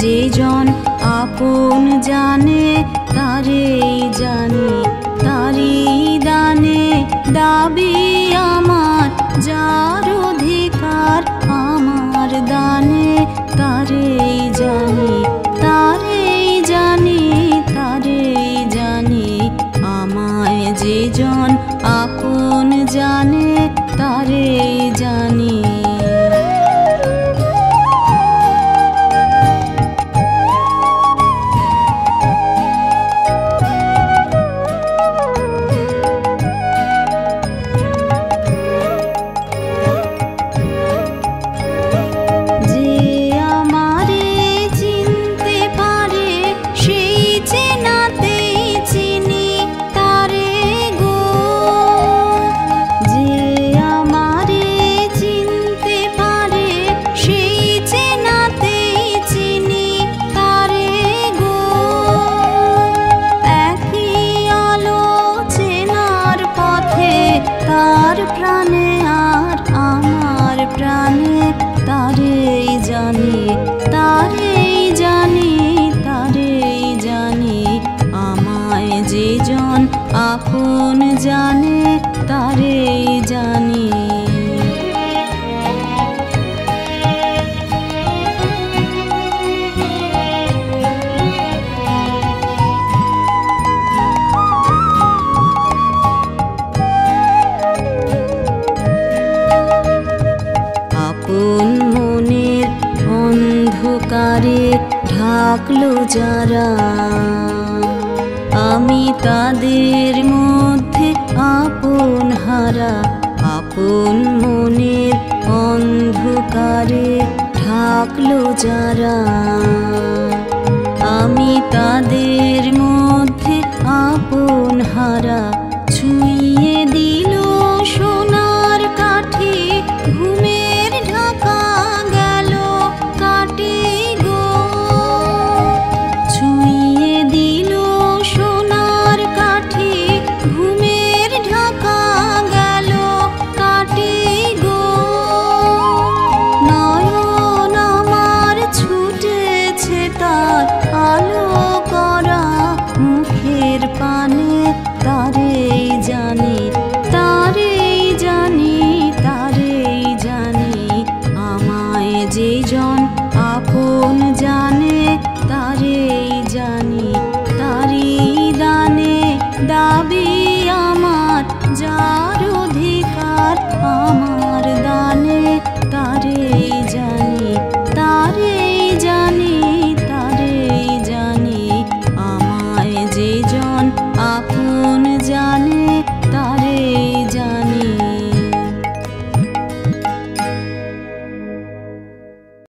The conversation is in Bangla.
যে জন আপন জানে তারেই জানি, তারি দানে দাবি আমার, যার অধিকার আমার দানে তারেই জানি, তারেই জানি, তারেই জানি। আমায় যে জন আপন জানে তারেই জানি। তার প্রাণে আর আমার প্রাণে তারেই জানি, তারেই জানি, তারেই জানি। আমায় যে জন আপন জানে তারেই জানি। আপন মনের অন্ধকারে ঢাকলো যারা, আমি তাদের মধ্যে আপন হারা। আপন মনের অন্ধকারে ঢাকলো যারা, আমি তাদের মধ্যে আপন হারা।